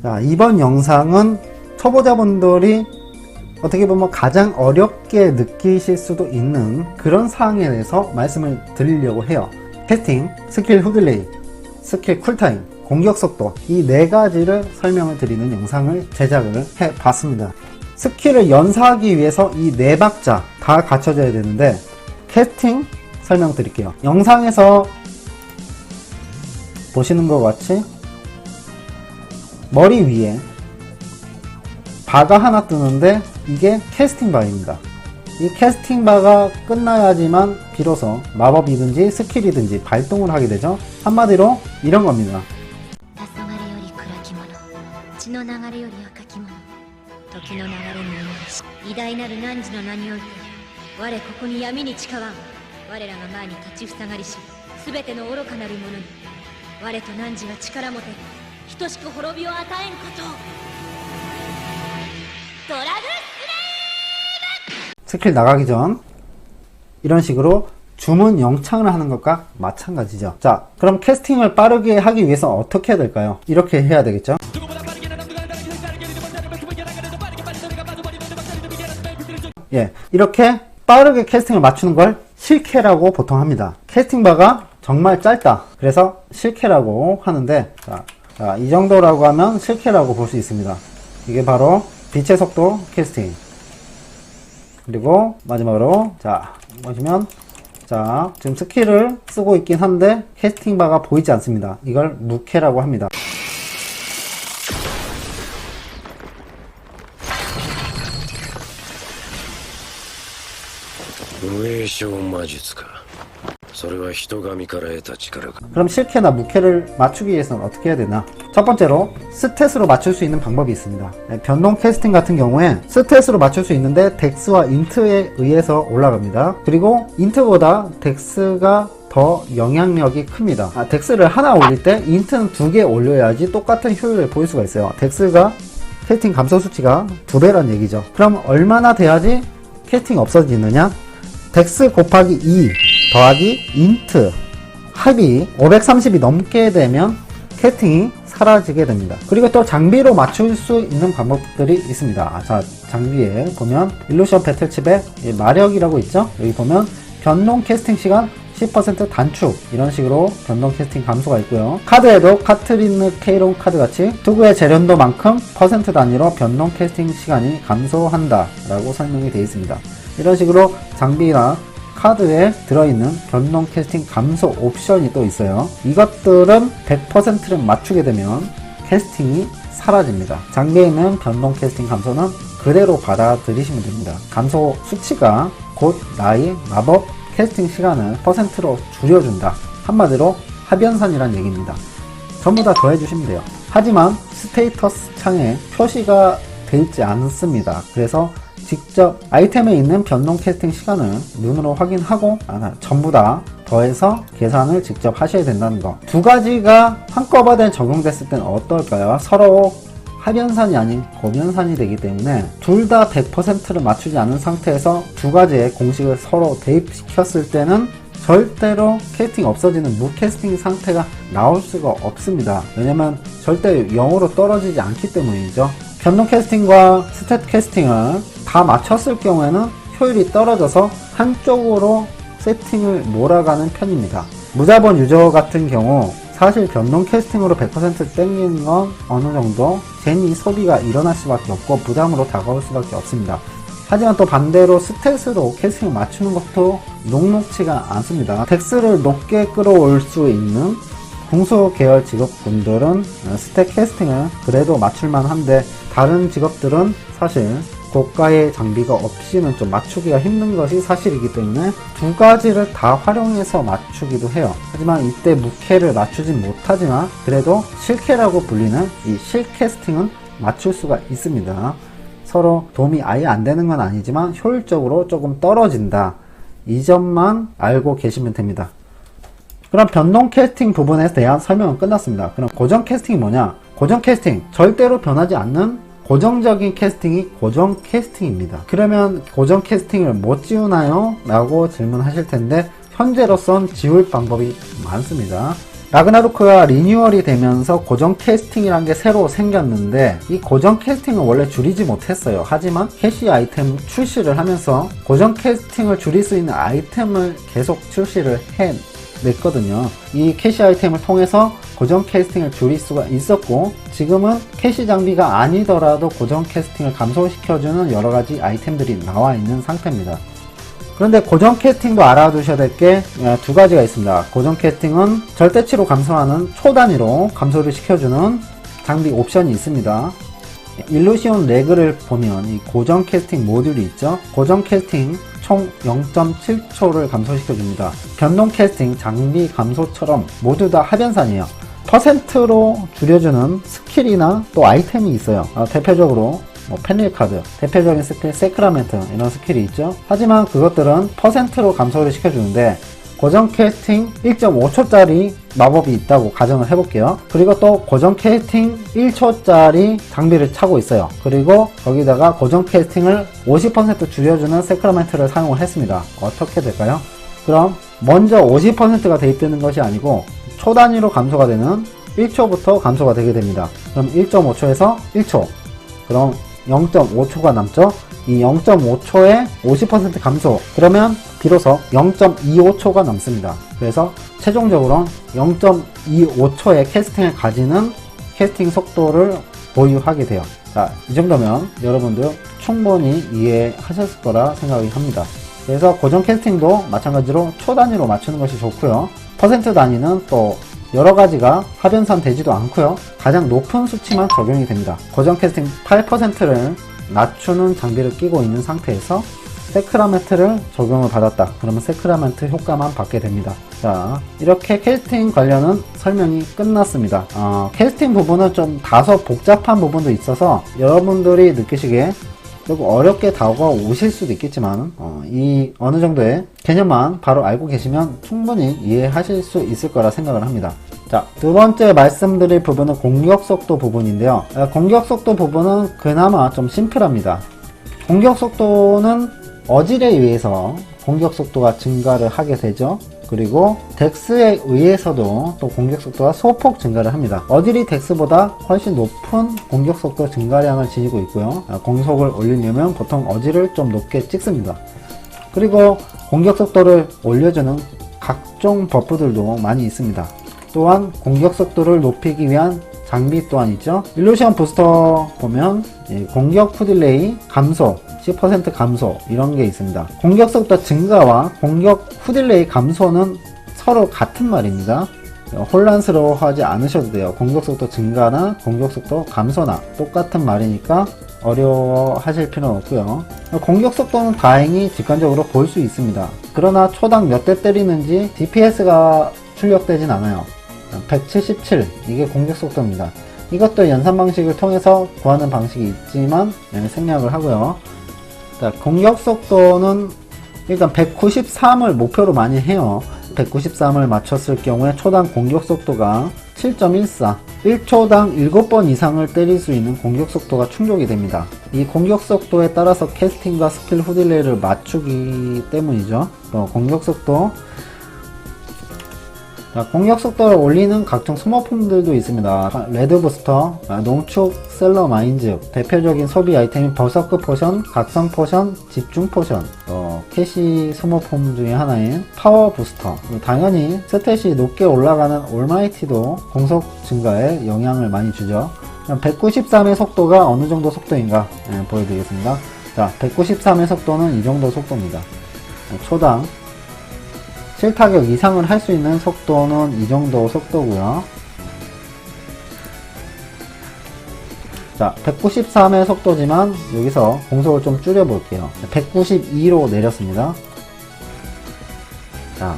자, 이번 영상은 초보자분들이 어떻게 보면 가장 어렵게 느끼실 수도 있는 그런 사항에 대해서 말씀을 드리려고 해요. 캐스팅, 스킬 후딜레이, 스킬 쿨타임, 공격 속도, 이 네 가지를 설명을 드리는 영상을 제작을 해 봤습니다. 스킬을 연사하기 위해서 이 네 박자 다 갖춰져야 되는데, 캐스팅 설명 드릴게요. 영상에서 보시는 것 같이 머리 위에 바가 하나 뜨는데 이게 캐스팅 바입니다. 이 캐스팅 바가 끝나야지만 비로소 마법이든지 스킬이든지 발동을 하게 되죠. 한마디로 이런 겁니다. 스킬 나가기 전 이런 식으로 주문 영창을 하는 것과 마찬가지죠. 자, 그럼 캐스팅을 빠르게 하기 위해서 어떻게 해야 될까요? 이렇게 해야 되겠죠. 예, 이렇게 빠르게 캐스팅을 맞추는 걸 실캐라고 보통 합니다. 캐스팅 바가 정말 짧다, 그래서 실캐라고 하는데, 자, 이 정도라고 하면 실캐라고 볼 수 있습니다. 이게 바로 빛의 속도 캐스팅. 그리고 마지막으로, 자, 보시면, 자, 지금 스킬을 쓰고 있긴 한데 캐스팅 바가 보이지 않습니다. 이걸 무캐라고 합니다. 그럼 실캐나 무캐를 맞추기 위해서는 어떻게 해야 되나? 첫 번째로 스탯으로 맞출 수 있는 방법이 있습니다. 변동 캐스팅 같은 경우에 스탯으로 맞출 수 있는데 덱스와 인트에 의해서 올라갑니다. 그리고 인트보다 덱스가 더 영향력이 큽니다. 덱스를 하나 올릴 때 인트는 2개 올려야지 똑같은 효율을 보일 수가 있어요. 덱스가 캐스팅 감소 수치가 2배란 얘기죠. 그럼 얼마나 돼야지 캐스팅이 없어지느냐? 덱스 곱하기 2 더하기 인트 합이 530이 넘게 되면 캐스팅이 사라지게 됩니다. 그리고 또 장비로 맞출 수 있는 방법들이 있습니다. 자, 장비에 보면 일루션 배틀칩에 마력이라고 있죠. 여기 보면 변동 캐스팅 시간 10% 단축, 이런 식으로 변동 캐스팅 감소가 있고요. 카드에도 카트리느 케이론 카드 같이 투구의 재련도만큼 퍼센트 단위로 변동 캐스팅 시간이 감소한다 라고 설명이 되어 있습니다. 이런 식으로 장비나 카드에 들어있는 변동 캐스팅 감소 옵션이 또 있어요. 이것들은 100%를 맞추게 되면 캐스팅이 사라집니다. 장비에 있는 변동 캐스팅 감소는 그대로 받아들이시면 됩니다. 감소 수치가 곧 나의 마법 캐스팅 시간을 퍼센트로 줄여준다. 한마디로 합연산이란 얘기입니다. 전부 다 더해주시면 돼요. 하지만 스테이터스 창에 표시가 되어 있지 않습니다. 그래서 직접 아이템에 있는 변동 캐스팅 시간을 눈으로 확인하고 전부 다 더해서 계산을 직접 하셔야 된다는 거. 두 가지가 한꺼번에 적용됐을 때는 어떨까요? 서로 합연산이 아닌 고변산이 되기 때문에 둘 다 100%를 맞추지 않은 상태에서 두 가지의 공식을 서로 대입시켰을 때는 절대로 캐스팅 없어지는 무캐스팅 상태가 나올 수가 없습니다. 왜냐면 절대 0으로 떨어지지 않기 때문이죠. 변동 캐스팅과 스탯 캐스팅을 다 맞췄을 경우에는 효율이 떨어져서 한쪽으로 세팅을 몰아가는 편입니다. 무자본 유저 같은 경우 사실 변동 캐스팅으로 100% 땡기는 건 어느 정도 괜히 소비가 일어날 수밖에 없고 부담으로 다가올 수밖에 없습니다. 하지만 또 반대로 스탯으로 캐스팅을 맞추는 것도 녹록치가 않습니다. 덱스를 높게 끌어올 수 있는 궁수 계열 직업분들은 스탯 캐스팅을 그래도 맞출만 한데, 다른 직업들은 사실 고가의 장비가 없이는 좀 맞추기가 힘든 것이 사실이기 때문에 두 가지를 다 활용해서 맞추기도 해요. 하지만 이때 무캐를 맞추진 못하지만 그래도 실캐라고 불리는 이 실캐스팅은 맞출 수가 있습니다. 서로 도움이 아예 안 되는 건 아니지만 효율적으로 조금 떨어진다, 이 점만 알고 계시면 됩니다. 그럼 변동 캐스팅 부분에 대한 설명은 끝났습니다. 그럼 고정 캐스팅이 뭐냐? 고정 캐스팅, 절대로 변하지 않는 고정적인 캐스팅이 고정 캐스팅입니다. 그러면 고정 캐스팅을 못 지우나요? 라고 질문하실 텐데, 현재로선 지울 방법이 많습니다. 라그나로크가 리뉴얼이 되면서 고정 캐스팅이란 게 새로 생겼는데 이 고정 캐스팅은 원래 줄이지 못했어요. 하지만 캐시 아이템 출시를 하면서 고정 캐스팅을 줄일 수 있는 아이템을 계속 출시를 해냈거든요. 이 캐시 아이템을 통해서 고정 캐스팅을 줄일 수가 있었고, 지금은 캐시 장비가 아니더라도 고정 캐스팅을 감소시켜주는 여러가지 아이템들이 나와 있는 상태입니다. 그런데 고정 캐스팅도 알아두셔야 될 게 두 가지가 있습니다. 고정 캐스팅은 절대치로 감소하는 초단위로 감소를 시켜주는 장비 옵션이 있습니다. 일루시온 레그를 보면 이 고정 캐스팅 모듈이 있죠. 고정 캐스팅 총 0.7초를 감소시켜줍니다. 변동 캐스팅, 장비 감소처럼 모두 다 하변산이에요. 퍼센트로 줄여주는 스킬이나 또 아이템이 있어요. 대표적으로 펜릴 카드, 대표적인 스킬 세크라멘트, 이런 스킬이 있죠. 하지만 그것들은 퍼센트로 감소를 시켜주는데 고정 캐스팅 1.5초짜리 마법이 있다고 가정을 해볼게요. 그리고 또 고정 캐스팅 1초짜리 장비를 차고 있어요. 그리고 거기다가 고정 캐스팅을 50% 줄여주는 세크라멘트를 사용을 했습니다. 어떻게 될까요? 그럼 먼저 50%가 대입되는 것이 아니고 초 단위로 감소가 되는 1초부터 감소가 되게 됩니다. 그럼 1.5초에서 1초, 그럼 0.5초가 남죠. 이 0.5초에 50% 감소, 그러면 비로소 0.25초가 남습니다. 그래서 최종적으로 0.25초의 캐스팅을 가지는 캐스팅 속도를 보유하게 돼요. 자, 이 정도면 여러분들 충분히 이해하셨을 거라 생각이 합니다. 그래서 고정 캐스팅도 마찬가지로 초 단위로 맞추는 것이 좋고요. 퍼센트 단위는 또 여러 가지가 하변산 되지도 않고요. 가장 높은 수치만 적용이 됩니다. 고정 캐스팅 8%를 낮추는 장비를 끼고 있는 상태에서 세크라멘트를 적용을 받았다. 그러면 세크라멘트 효과만 받게 됩니다. 자, 이렇게 캐스팅 관련은 설명이 끝났습니다. 캐스팅 부분은 좀 다소 복잡한 부분도 있어서 여러분들이 느끼시기에 조금 어렵게 다가오실 수도 있겠지만 이 어느 정도의 개념만 바로 알고 계시면 충분히 이해하실 수 있을 거라 생각을 합니다. 자, 두 번째 말씀드릴 부분은 공격 속도 부분인데요. 공격 속도 부분은 그나마 좀 심플합니다. 공격 속도는 어질에 의해서 공격 속도가 증가를 하게 되죠. 그리고 덱스에 의해서도 또 공격 속도가 소폭 증가를 합니다. 어질이 덱스보다 훨씬 높은 공격 속도 증가량을 지니고 있고요. 공속을 올리려면 보통 어질을 좀 높게 찍습니다. 그리고 공격 속도를 올려주는 각종 버프들도 많이 있습니다. 또한 공격 속도를 높이기 위한 장비 또한 있죠. 일루션 부스터 보면 공격 후딜레이 감소, 10% 감소, 이런 게 있습니다. 공격 속도 증가와 공격 후딜레이 감소는 서로 같은 말입니다. 혼란스러워하지 않으셔도 돼요. 공격 속도 증가나 공격 속도 감소나 똑같은 말이니까 어려워하실 필요는 없고요. 공격 속도는 다행히 직관적으로 볼 수 있습니다. 그러나 초당 몇 대 때리는지 DPS가 출력되진 않아요. 177, 이게 공격 속도입니다. 이것도 연산 방식을 통해서 구하는 방식이 있지만 생략을 하고요. 자, 공격 속도는 일단 193을 목표로 많이 해요. 193을 맞췄을 경우에 초당 공격 속도가 7.14, 1초당 7번 이상을 때릴 수 있는 공격 속도가 충족이 됩니다. 이 공격 속도에 따라서 캐스팅과 스킬 후딜레이를 맞추기 때문이죠. 공격 속도, 자, 공격 속도를 올리는 각종 소모품들도 있습니다. 레드 부스터, 농축 셀러 마인즈, 대표적인 소비 아이템이 버서크 포션, 각성 포션, 집중 포션, 캐시 소모품 중에 하나인 파워 부스터, 당연히 스탯이 높게 올라가는 올마이티도 공속 증가에 영향을 많이 주죠. 193의 속도가 어느 정도 속도인가 보여드리겠습니다. 자, 193의 속도는 이 정도 속도입니다. 초당 7타격 이상을 할 수 있는 속도는 이 정도 속도고요. 자, 193의 속도지만 여기서 공속을 좀 줄여 볼게요. 192로 내렸습니다. 자,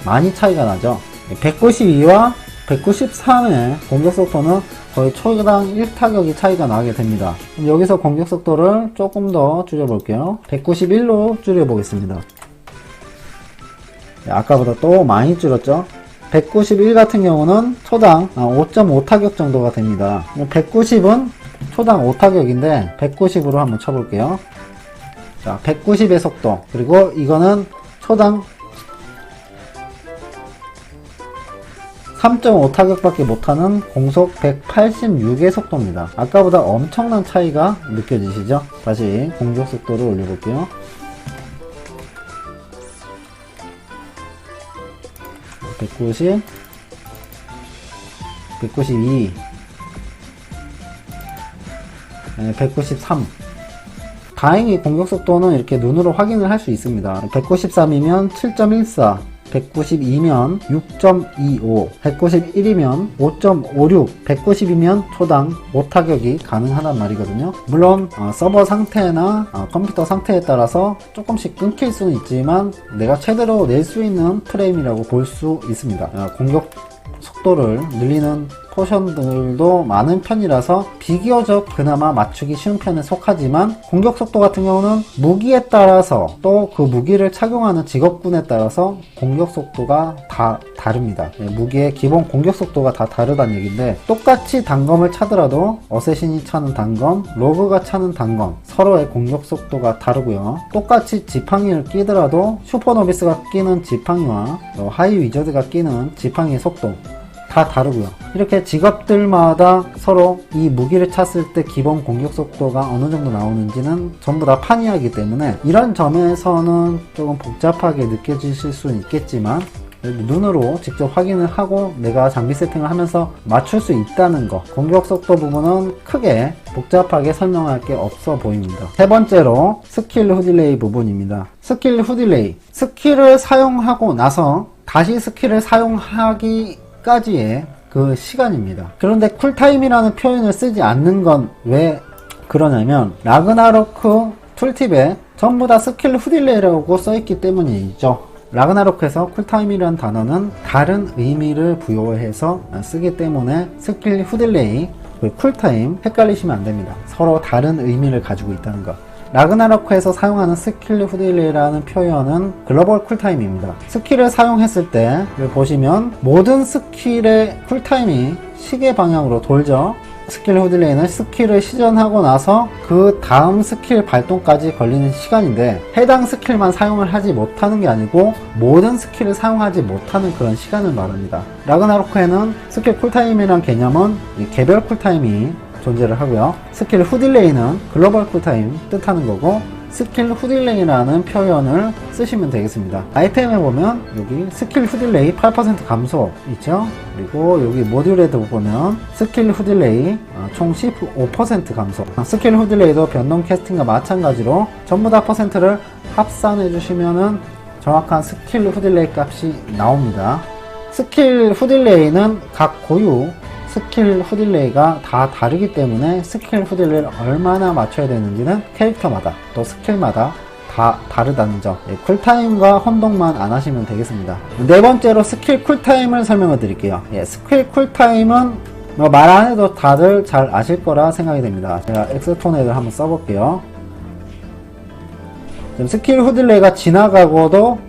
많이 차이가 나죠. 192와 193의 공격 속도는 거의 초당 1타격이 차이가 나게 됩니다. 그럼 여기서 공격 속도를 조금 더 줄여 볼게요. 191로 줄여 보겠습니다. 아까보다 또 많이 줄었죠. 191 같은 경우는 초당 5.5 타격 정도가 됩니다. 190은 초당 5타격인데 190으로 한번 쳐볼게요. 자, 190의 속도, 그리고 이거는 초당 3.5 타격밖에 못하는 공속 186의 속도입니다. 아까보다 엄청난 차이가 느껴지시죠? 다시 공격 속도를 올려볼게요. 190, 192, 193. 다행히 공격속도는 이렇게 눈으로 확인을 할 수 있습니다. 193이면 7.14, 192면 6.25, 191이면 5.56, 190이면 초당 5타격이 가능하단 말이거든요. 물론 서버 상태나 컴퓨터 상태에 따라서 조금씩 끊길 수는 있지만 내가 최대로 낼 수 있는 프레임이라고 볼 수 있습니다. 공격 속도를 늘리는 포션들도 많은 편이라서 비교적 그나마 맞추기 쉬운 편에 속하지만 공격 속도 같은 경우는 무기에 따라서 또 그 무기를 착용하는 직업군에 따라서 공격 속도가 다 다릅니다. 무기의 기본 공격 속도가 다 다르다는 얘기인데 똑같이 단검을 차더라도 어쌔신이 차는 단검, 로그가 차는 단검 서로의 공격 속도가 다르고요. 똑같이 지팡이를 끼더라도 슈퍼노비스가 끼는 지팡이와 하이 위저드가 끼는 지팡이의 속도 다 다르고요. 이렇게 직업들마다 서로 이 무기를 찼을 때 기본 공격 속도가 어느 정도 나오는지는 전부 다 판이하기 때문에 이런 점에서는 조금 복잡하게 느껴지실 수는 있겠지만 눈으로 직접 확인을 하고 내가 장비 세팅을 하면서 맞출 수 있다는 거, 공격 속도 부분은 크게 복잡하게 설명할 게 없어 보입니다. 세 번째로 스킬 후딜레이 부분입니다. 스킬 후딜레이, 스킬을 사용하고 나서 다시 스킬을 사용하기까지의 그 시간입니다. 그런데 쿨타임이라는 표현을 쓰지 않는 건 왜 그러냐면 라그나로크 툴팁에 전부 다 스킬 후딜레이라고 써있기 때문이죠. 라그나로크에서 쿨타임이라는 단어는 다른 의미를 부여해서 쓰기 때문에 스킬 후딜레이, 쿨타임 헷갈리시면 안됩니다. 서로 다른 의미를 가지고 있다는 것. 라그나로크에서 사용하는 스킬 후딜레이라는 표현은 글로벌 쿨타임입니다. 스킬을 사용했을 때 보시면 모든 스킬의 쿨타임이 시계 방향으로 돌죠. 스킬 후딜레이는 스킬을 시전하고 나서 그 다음 스킬 발동까지 걸리는 시간인데 해당 스킬만 사용을 하지 못하는 게 아니고 모든 스킬을 사용하지 못하는 그런 시간을 말합니다. 라그나로크에는 스킬 쿨타임이란 개념은 개별 쿨타임이 존재를 하고요. 스킬 후딜레이는 글로벌 쿨타임 뜻하는 거고 스킬 후딜레이라는 표현을 쓰시면 되겠습니다. 아이템에 보면 여기 스킬 후딜레이 8% 감소 있죠. 그리고 여기 모듈에도 보면 스킬 후딜레이 총 15% 감소. 스킬 후딜레이도 변동 캐스팅과 마찬가지로 전부 다 퍼센트를 합산해 주시면은 정확한 스킬 후딜레이 값이 나옵니다. 스킬 후딜레이는 각 고유 스킬 후딜레이가 다 다르기 때문에 스킬 후딜레이를 얼마나 맞춰야 되는지는 캐릭터마다 또 스킬마다 다 다르다는 점, 쿨타임과 혼동만 안 하시면 되겠습니다. 네 번째로 스킬 쿨타임을 설명해 드릴게요. 스킬 쿨타임은 말 안 해도 다들 잘 아실 거라 생각이 됩니다. 제가 엑스토네이를 한번 써볼게요. 스킬 후딜레이가 지나가고도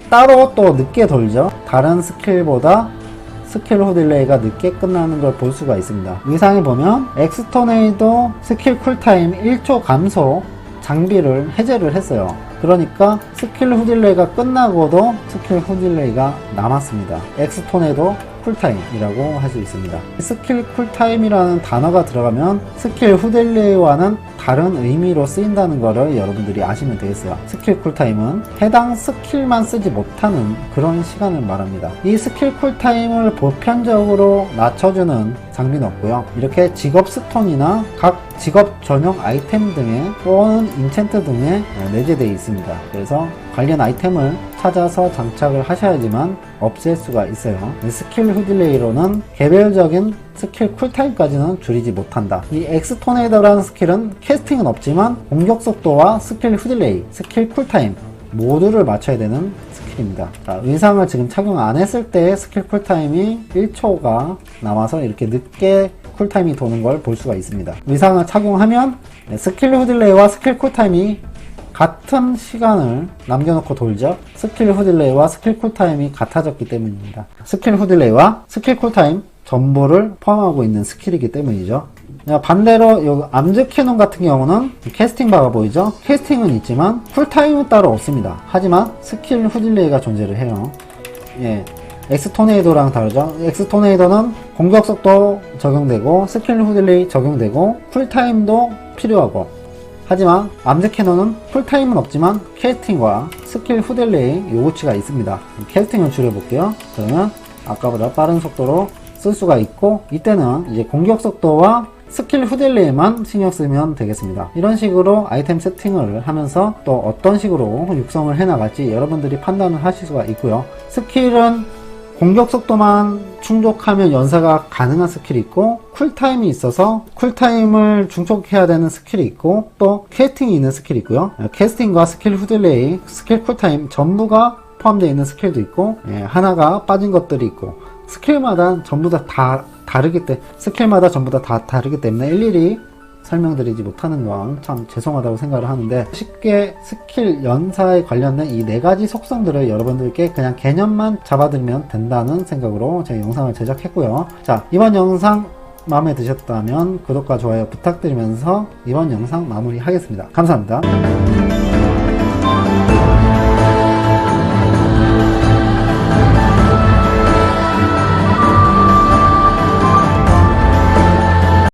따로 또 늦게 돌죠. 다른 스킬보다 스킬 후딜레이가 늦게 끝나는 걸 볼 수가 있습니다. 의상에 보면 엑스토네이도 스킬 쿨타임 1초 감소 장비를 해제를 했어요. 그러니까 스킬 후딜레이가 끝나고도 스킬 후딜레이가 남았습니다. 엑스토네이도 쿨타임이라고 할 수 있습니다. 스킬 쿨타임이라는 단어가 들어가면 스킬 후딜레이와는 다른 의미로 쓰인다는 것을 여러분들이 아시면 되겠어요. 스킬 쿨타임은 해당 스킬만 쓰지 못하는 그런 시간을 말합니다. 이 스킬 쿨타임을 보편적으로 낮춰주는 장비는 없고요. 이렇게 직업 스톤이나 각 직업 전용 아이템 등에 또는 인챈트 등에 내재되어 있습니다. 그래서 관련 아이템을 찾아서 장착을 하셔야지만 없앨 수가 있어요. 스킬 후딜레이로는 개별적인 스킬 쿨타임까지는 줄이지 못한다. 이 엑스토네이더라는 스킬은 캐스팅은 없지만 공격 속도와 스킬 후딜레이, 스킬 쿨타임 모두를 맞춰야 되는 스킬입니다. 자, 의상을 지금 착용 안 했을 때의 스킬 쿨타임이 1초가 남아서 이렇게 늦게 쿨타임이 도는 걸 볼 수가 있습니다. 의상을 착용하면 스킬 후딜레이와 스킬 쿨타임이 같은 시간을 남겨놓고 돌죠. 스킬 후딜레이와 스킬 쿨타임이 같아졌기 때문입니다. 스킬 후딜레이와 스킬 쿨타임 전부를 포함하고 있는 스킬이기 때문이죠. 반대로 요 암즈 캐논 같은 경우는 캐스팅 바가 보이죠? 캐스팅은 있지만 쿨타임은 따로 없습니다. 하지만 스킬 후딜레이가 존재를 해요. 엑스토네이도랑 다르죠. 엑스토네이도는 공격 속도 적용되고 스킬 후딜레이 적용되고 쿨타임도 필요하고, 하지만 암색 캐논은 쿨타임은 없지만 캐스팅과 스킬 후딜레이 요구치가 있습니다. 캐스팅을 줄여볼게요. 그러면 아까보다 빠른 속도로 쓸 수가 있고, 이때는 이제 공격 속도와 스킬 후딜레이만 신경 쓰면 되겠습니다. 이런 식으로 아이템 세팅을 하면서 또 어떤 식으로 육성을 해 나갈지 여러분들이 판단을 하실 수가 있고요. 스킬은 공격 속도만 충족하면 연사가 가능한 스킬이 있고, 쿨타임이 있어서 쿨타임을 충족해야 되는 스킬이 있고, 또 캐스팅이 있는 스킬이 있고요. 캐스팅과 스킬 후딜레이, 스킬 쿨타임 전부가 포함되어 있는 스킬도 있고, 하나가 빠진 것들이 있고, 스킬마다 전부 다 다르기 때문에, 스킬마다 전부 다 다르기 때문에 일일이 설명드리지 못하는 건 참 죄송하다고 생각을 하는데, 쉽게 스킬 연사에 관련된 이 4가지 속성들을 여러분들께 그냥 개념만 잡아드리면 된다는 생각으로 제 영상을 제작했고요. 자, 이번 영상 마음에 드셨다면 구독과 좋아요 부탁드리면서 이번 영상 마무리하겠습니다. 감사합니다.